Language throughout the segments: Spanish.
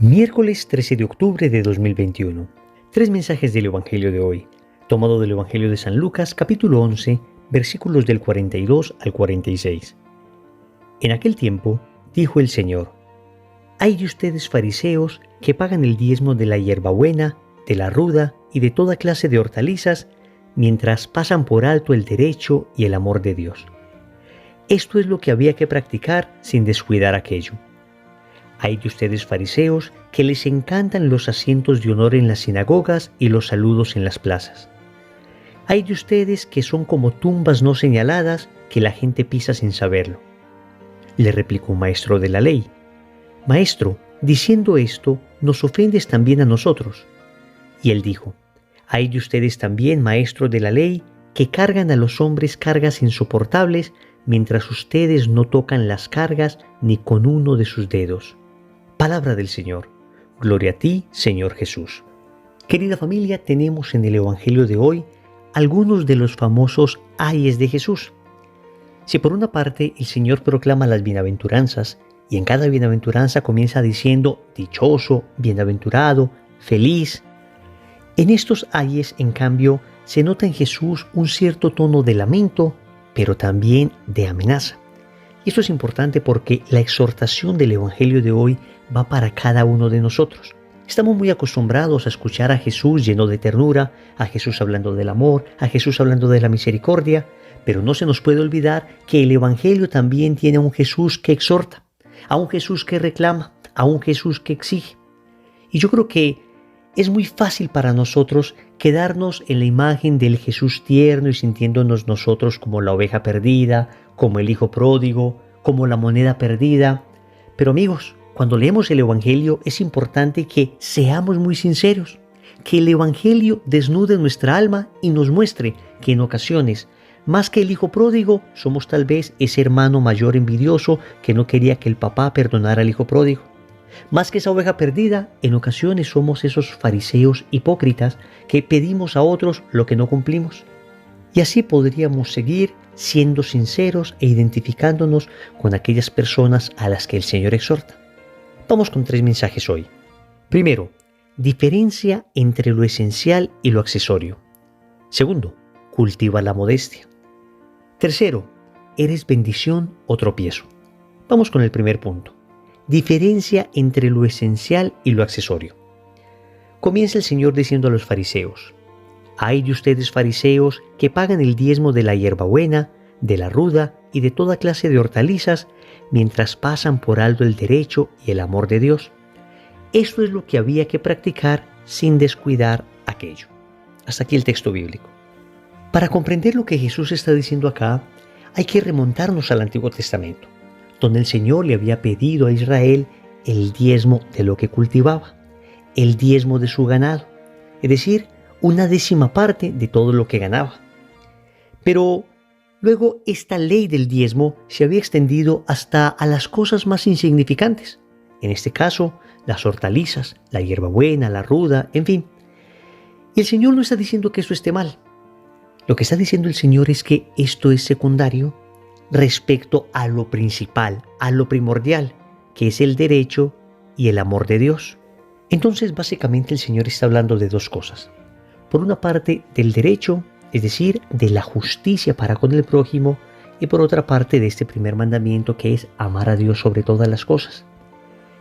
Miércoles 13 de octubre de 2021. Tres mensajes del Evangelio de hoy, tomado del Evangelio de San Lucas, capítulo 11, versículos del 42 al 46. En aquel tiempo, dijo el Señor: «Ay de ustedes fariseos que pagan el diezmo de la hierbabuena, de la ruda y de toda clase de hortalizas, mientras pasan por alto el derecho y el amor de Dios». Esto es lo que había que practicar sin descuidar aquello. Hay de ustedes fariseos que les encantan los asientos de honor en las sinagogas y los saludos en las plazas. Hay de ustedes que son como tumbas no señaladas que la gente pisa sin saberlo. Le replicó un maestro de la ley: «Maestro, diciendo esto, ¿nos ofendes también a nosotros?». Y él dijo: «Hay de ustedes también, maestros de la ley, que cargan a los hombres cargas insoportables, mientras ustedes no tocan las cargas ni con uno de sus dedos». Palabra del Señor. Gloria a ti, Señor Jesús. Querida familia, tenemos en el Evangelio de hoy algunos de los famosos ayes de Jesús. Si por una parte el Señor proclama las bienaventuranzas, y en cada bienaventuranza comienza diciendo dichoso, bienaventurado, feliz, en estos ayes, en cambio, se nota en Jesús un cierto tono de lamento, pero también de amenaza. Y esto es importante porque la exhortación del Evangelio de hoy va para cada uno de nosotros. Estamos muy acostumbrados a escuchar a Jesús lleno de ternura, a Jesús hablando del amor, a Jesús hablando de la misericordia, pero no se nos puede olvidar que el Evangelio también tiene a un Jesús que exhorta, a un Jesús que reclama, a un Jesús que exige. Y yo creo que es muy fácil para nosotros quedarnos en la imagen del Jesús tierno y sintiéndonos nosotros como la oveja perdida, como el hijo pródigo, como la moneda perdida. Pero amigos, cuando leemos el Evangelio es importante que seamos muy sinceros, que el Evangelio desnude nuestra alma y nos muestre que en ocasiones, más que el hijo pródigo, somos tal vez ese hermano mayor envidioso que no quería que el papá perdonara al hijo pródigo. Más que esa oveja perdida, en ocasiones somos esos fariseos hipócritas que pedimos a otros lo que no cumplimos. Y así podríamos seguir siendo sinceros e identificándonos con aquellas personas a las que el Señor exhorta. Vamos con tres mensajes hoy. Primero, diferencia entre lo esencial y lo accesorio. Segundo, cultiva la modestia. Tercero, ¿eres bendición o tropiezo? Vamos con el primer punto. Diferencia entre lo esencial y lo accesorio. Comienza el Señor diciendo a los fariseos: «Ay de ustedes fariseos que pagan el diezmo de la hierbabuena, de la ruda y de toda clase de hortalizas, mientras pasan por alto el derecho y el amor de Dios». Esto es lo que había que practicar sin descuidar aquello. Hasta aquí el texto bíblico. Para comprender lo que Jesús está diciendo acá, hay que remontarnos al Antiguo Testamento, donde el Señor le había pedido a Israel el diezmo de lo que cultivaba, el diezmo de su ganado, es decir, una décima parte de todo lo que ganaba. Pero luego esta ley del diezmo se había extendido hasta a las cosas más insignificantes, en este caso las hortalizas, la hierbabuena, la ruda, en fin. Y el Señor no está diciendo que eso esté mal. Lo que está diciendo el Señor es que esto es secundario respecto a lo principal, a lo primordial, que es el derecho y el amor de Dios. Entonces, básicamente el Señor está hablando de dos cosas. Por una parte, del derecho, es decir, de la justicia para con el prójimo, y por otra parte de este primer mandamiento, que es amar a Dios sobre todas las cosas.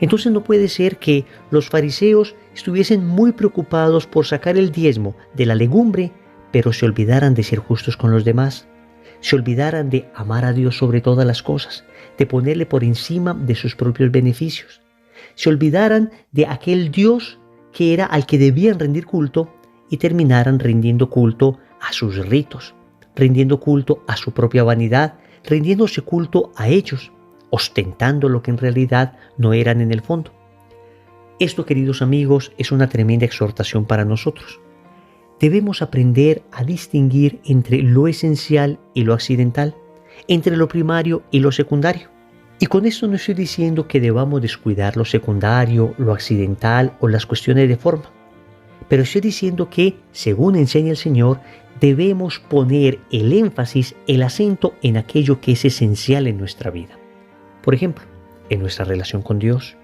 Entonces no puede ser que los fariseos estuviesen muy preocupados por sacar el diezmo de la legumbre, pero se olvidaran de ser justos con los demás, se olvidaran de amar a Dios sobre todas las cosas, de ponerle por encima de sus propios beneficios, se olvidaran de aquel Dios que era al que debían rendir culto y terminaran rindiendo culto a sus ritos, rindiendo culto a su propia vanidad, rindiéndose culto a ellos, ostentando lo que en realidad no eran en el fondo. Esto, queridos amigos, es una tremenda exhortación para nosotros. Debemos aprender a distinguir entre lo esencial y lo accidental, entre lo primario y lo secundario. Y con esto no estoy diciendo que debamos descuidar lo secundario, lo accidental o las cuestiones de forma. Pero estoy diciendo que, según enseña el Señor, debemos poner el énfasis, el acento en aquello que es esencial en nuestra vida. Por ejemplo, en nuestra relación con Dios,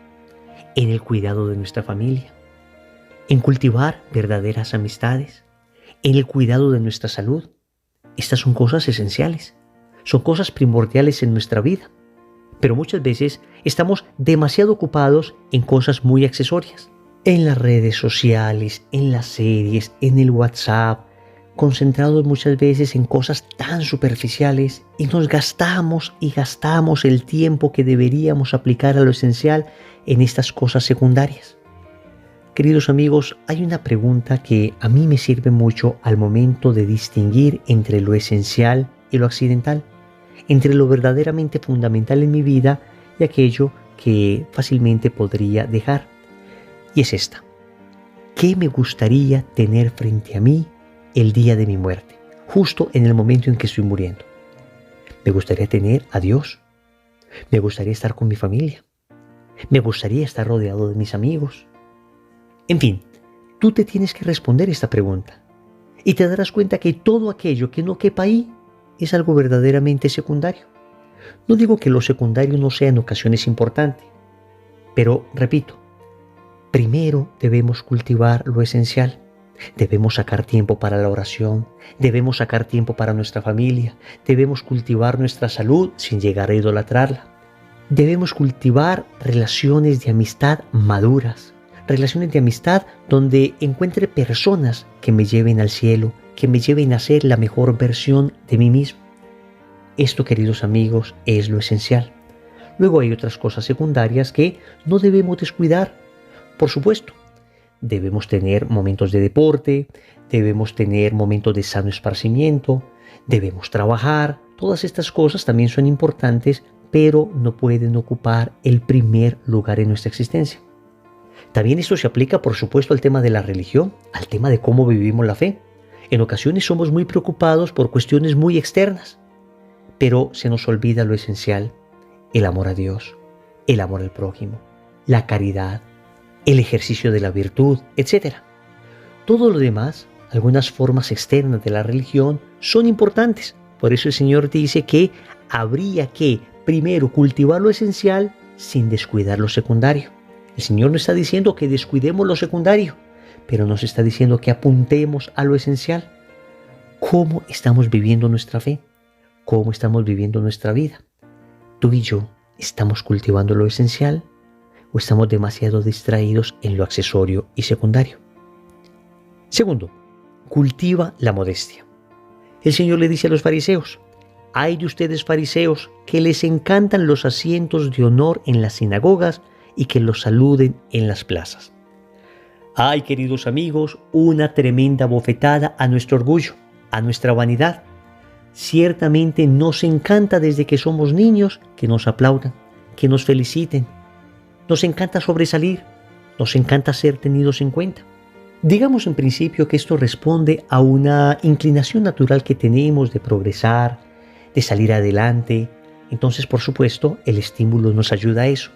en el cuidado de nuestra familia, en cultivar verdaderas amistades, en el cuidado de nuestra salud. Estas son cosas esenciales, son cosas primordiales en nuestra vida, pero muchas veces estamos demasiado ocupados en cosas muy accesorias, en las redes sociales, en las series, en el WhatsApp, concentrados muchas veces en cosas tan superficiales y nos gastamos el tiempo que deberíamos aplicar a lo esencial en estas cosas secundarias. Queridos amigos, hay una pregunta que a mí me sirve mucho al momento de distinguir entre lo esencial y lo accidental, entre lo verdaderamente fundamental en mi vida y aquello que fácilmente podría dejar. Y es esta: ¿qué me gustaría tener frente a mí el día de mi muerte, justo en el momento en que estoy muriendo? Me gustaría tener a Dios, me gustaría estar con mi familia, me gustaría estar rodeado de mis amigos. En fin, tú te tienes que responder esta pregunta y te darás cuenta que todo aquello que no quepa ahí es algo verdaderamente secundario. No digo que lo secundario no sea en ocasiones importante, pero repito, primero debemos cultivar lo esencial. Debemos sacar tiempo para la oración, debemos sacar tiempo para nuestra familia, debemos cultivar nuestra salud sin llegar a idolatrarla. Debemos cultivar relaciones de amistad maduras, relaciones de amistad donde encuentre personas que me lleven al cielo, que me lleven a ser la mejor versión de mí mismo. Esto, queridos amigos, es lo esencial. Luego hay otras cosas secundarias que no debemos descuidar. Por supuesto, debemos tener momentos de deporte, debemos tener momentos de sano esparcimiento, debemos trabajar. Todas estas cosas también son importantes, pero no pueden ocupar el primer lugar en nuestra existencia. También esto se aplica, por supuesto, al tema de la religión, al tema de cómo vivimos la fe. En ocasiones somos muy preocupados por cuestiones muy externas, pero se nos olvida lo esencial: el amor a Dios, el amor al prójimo, la caridad, el ejercicio de la virtud, etc. Todo lo demás, algunas formas externas de la religión, son importantes. Por eso el Señor dice que habría que primero cultivar lo esencial sin descuidar lo secundario. El Señor no está diciendo que descuidemos lo secundario, pero nos está diciendo que apuntemos a lo esencial. ¿Cómo estamos viviendo nuestra fe? ¿Cómo estamos viviendo nuestra vida? ¿Tú y yo estamos cultivando lo esencial o estamos demasiado distraídos en lo accesorio y secundario? Segundo, cultiva la modestia. El Señor le dice a los fariseos: «Ay de ustedes, fariseos, que les encantan los asientos de honor en las sinagogas y que los saluden en las plazas». Ay, queridos amigos, una tremenda bofetada a nuestro orgullo, a nuestra vanidad. Ciertamente nos encanta desde que somos niños que nos aplaudan, que nos feliciten. Nos encanta sobresalir, nos encanta ser tenidos en cuenta. Digamos en principio que esto responde a una inclinación natural que tenemos de progresar, de salir adelante. Entonces, por supuesto, el estímulo nos ayuda a eso.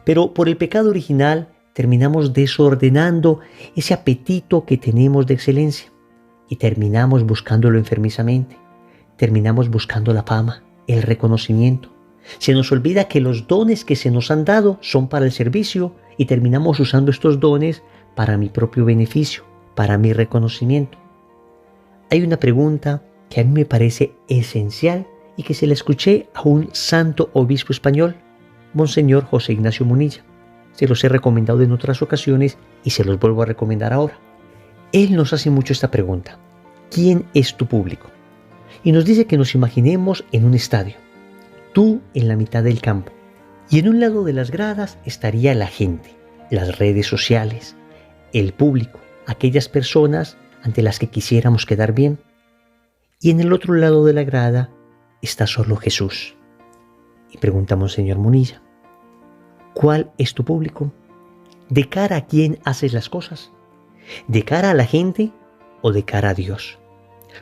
Pero por el pecado original terminamos desordenando ese apetito que tenemos de excelencia y terminamos buscándolo enfermizamente. Terminamos buscando la fama, el reconocimiento. Se nos olvida que los dones que se nos han dado son para el servicio y terminamos usando estos dones para mi propio beneficio, para mi reconocimiento. Hay una pregunta que a mí me parece esencial y que se la escuché a un santo obispo español, Monseñor José Ignacio Munilla. Se los he recomendado en otras ocasiones y se los vuelvo a recomendar ahora. Él nos hace mucho esta pregunta: ¿quién es tu público? Y nos dice que nos imaginemos en un estadio, tú en la mitad del campo, y en un lado de las gradas estaría la gente, las redes sociales, el público, aquellas personas ante las que quisiéramos quedar bien. Y en el otro lado de la grada está solo Jesús. Y pregunta Monseñor Munilla: ¿cuál es tu público? ¿De cara a quién haces las cosas? ¿De cara a la gente o de cara a Dios?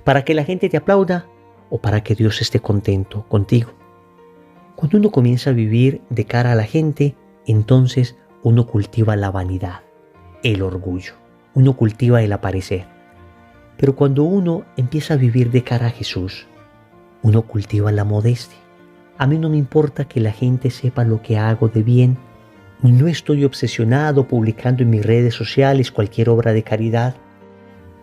¿Para que la gente te aplauda o para que Dios esté contento contigo? Cuando uno comienza a vivir de cara a la gente, entonces uno cultiva la vanidad, el orgullo, uno cultiva el aparecer. Pero cuando uno empieza a vivir de cara a Jesús, uno cultiva la modestia. A mí no me importa que la gente sepa lo que hago de bien, No estoy obsesionado publicando en mis redes sociales cualquier obra de caridad.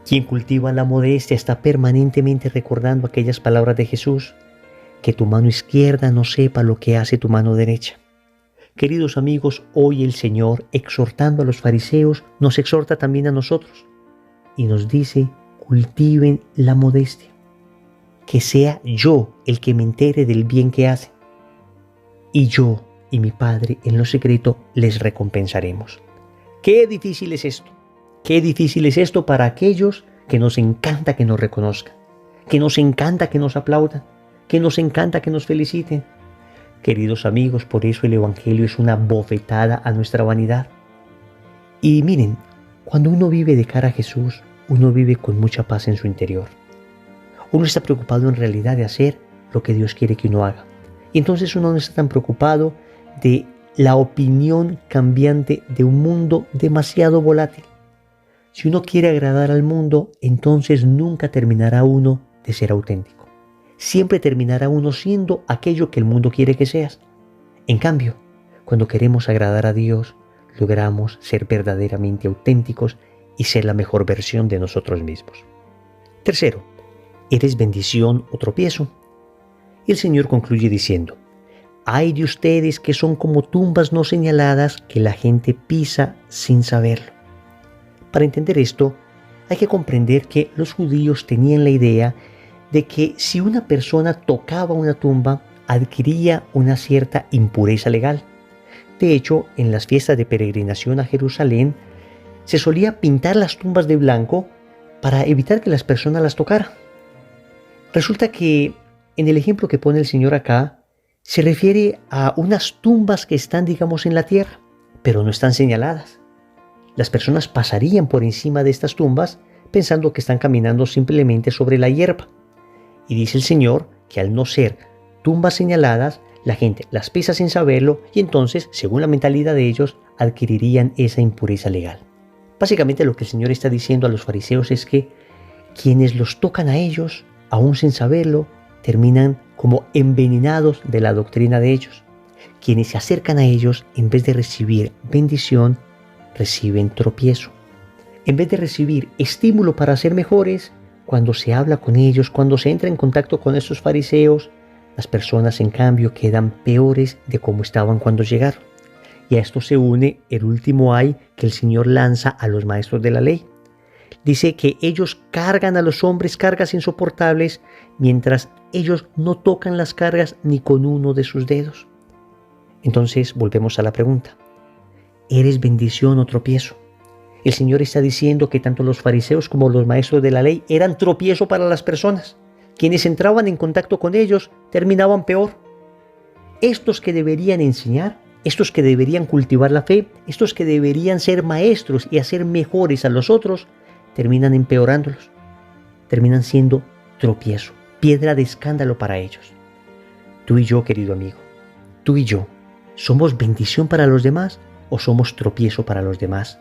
Quien cultiva la modestia está permanentemente recordando aquellas palabras de Jesús: que tu mano izquierda no sepa lo que hace tu mano derecha. Queridos amigos, hoy el Señor, exhortando a los fariseos, nos exhorta también a nosotros y nos dice: cultiven la modestia, que sea yo el que me entere del bien que hacen, y yo y mi Padre en lo secreto les recompensaremos. Qué difícil es esto, qué difícil es esto para aquellos que nos encanta que nos reconozcan, que nos encanta que nos aplaudan, que nos encanta que nos feliciten. Queridos amigos, por eso el Evangelio es una bofetada a nuestra vanidad. Y miren, cuando uno vive de cara a Jesús, uno vive con mucha paz en su interior. Uno está preocupado en realidad de hacer lo que Dios quiere que uno haga. Y entonces uno no está tan preocupado de la opinión cambiante de un mundo demasiado volátil. Si uno quiere agradar al mundo, entonces nunca terminará uno de ser auténtico. Siempre terminará uno siendo aquello que el mundo quiere que seas. En cambio, cuando queremos agradar a Dios, logramos ser verdaderamente auténticos y ser la mejor versión de nosotros mismos. Tercero, ¿eres bendición o tropiezo? Y el Señor concluye diciendo: hay de ustedes que son como tumbas no señaladas que la gente pisa sin saberlo. Para entender esto, hay que comprender que los judíos tenían la idea de que si una persona tocaba una tumba, adquiría una cierta impureza legal. De hecho, en las fiestas de peregrinación a Jerusalén, se solía pintar las tumbas de blanco para evitar que las personas las tocaran. Resulta que en el ejemplo que pone el Señor acá, se refiere a unas tumbas que están, digamos, en la tierra, pero no están señaladas. Las personas pasarían por encima de estas tumbas pensando que están caminando simplemente sobre la hierba. Y dice el Señor que al no ser tumbas señaladas, la gente las pisa sin saberlo y entonces, según la mentalidad de ellos, adquirirían esa impureza legal. Básicamente lo que el Señor está diciendo a los fariseos es que quienes los tocan a ellos, aún sin saberlo, terminan como envenenados de la doctrina de ellos. Quienes se acercan a ellos, en vez de recibir bendición, reciben tropiezo. En vez de recibir estímulo para ser mejores, cuando se habla con ellos, cuando se entra en contacto con esos fariseos, las personas en cambio quedan peores de como estaban cuando llegaron. Y a esto se une el último ay que el Señor lanza a los maestros de la ley. Dice que ellos cargan a los hombres cargas insoportables, mientras ellos no tocan las cargas ni con uno de sus dedos. Entonces volvemos a la pregunta: ¿eres bendición o tropiezo? El Señor está diciendo que tanto los fariseos como los maestros de la ley eran tropiezo para las personas. Quienes entraban en contacto con ellos terminaban peor. Estos que deberían enseñar, estos que deberían cultivar la fe, estos que deberían ser maestros y hacer mejores a los otros, terminan empeorándolos. Terminan siendo tropiezo, piedra de escándalo para ellos. Tú y yo, querido amigo, tú y yo, ¿somos bendición para los demás o somos tropiezo para los demás?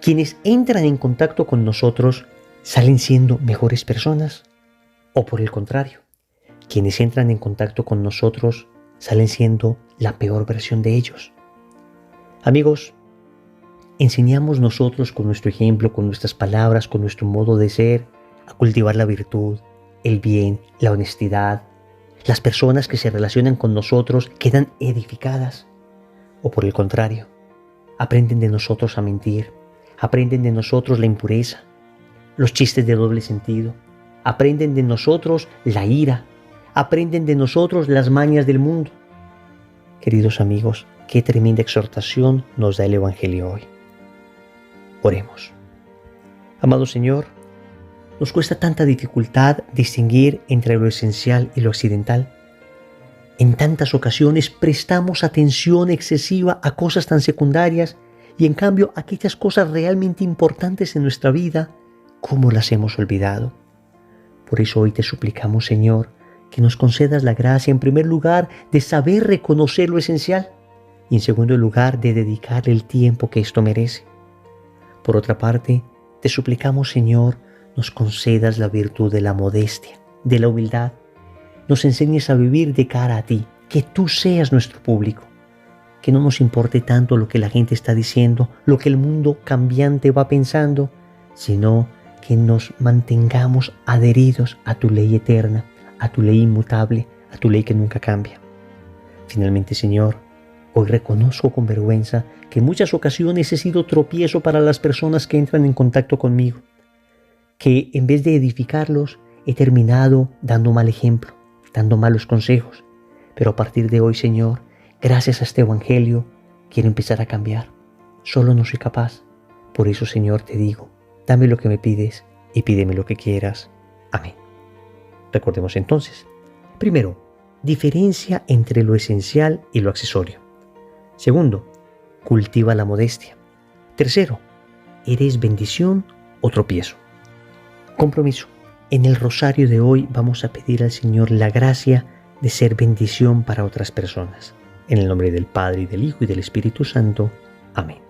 Quienes entran en contacto con nosotros salen siendo mejores personas, o por el contrario, quienes entran en contacto con nosotros salen siendo la peor versión de ellos. Amigos, enseñamos nosotros con nuestro ejemplo, con nuestras palabras, con nuestro modo de ser, a cultivar la virtud, el bien, la honestidad. Las personas que se relacionan con nosotros quedan edificadas, o por el contrario, aprenden de nosotros a mentir, aprenden de nosotros la impureza, los chistes de doble sentido, aprenden de nosotros la ira, aprenden de nosotros las mañas del mundo. Queridos amigos, qué tremenda exhortación nos da el Evangelio hoy. Oremos. Amado Señor, nos cuesta tanta dificultad distinguir entre lo esencial y lo accidental. En tantas ocasiones prestamos atención excesiva a cosas tan secundarias y en cambio aquellas cosas realmente importantes en nuestra vida, ¿cómo las hemos olvidado? Por eso hoy te suplicamos, Señor, que nos concedas la gracia, en primer lugar, de saber reconocer lo esencial y en segundo lugar, de dedicarle el tiempo que esto merece. Por otra parte, te suplicamos, Señor, nos concedas la virtud de la modestia, de la humildad. Nos enseñes a vivir de cara a ti, que tú seas nuestro público. que no nos importe tanto lo que la gente está diciendo, lo que el mundo cambiante va pensando, sino que nos mantengamos adheridos a tu ley eterna, a tu ley inmutable, a tu ley que nunca cambia. Finalmente, Señor, hoy reconozco con vergüenza que en muchas ocasiones he sido tropiezo para las personas que entran en contacto conmigo, que en vez de edificarlos, he terminado dando mal ejemplo, dando malos consejos. Pero a partir de hoy, Señor, gracias a este Evangelio, quiero empezar a cambiar. Solo no soy capaz. Por eso, Señor, te digo, dame lo que me pides y pídeme lo que quieras. Amén. Recordemos entonces. Primero, diferencia entre lo esencial y lo accesorio. Segundo, cultiva la modestia. Tercero, ¿eres bendición o tropiezo? Compromiso. En el rosario de hoy vamos a pedir al Señor la gracia de ser bendición para otras personas. En el nombre del Padre, y del Hijo, y del Espíritu Santo. Amén.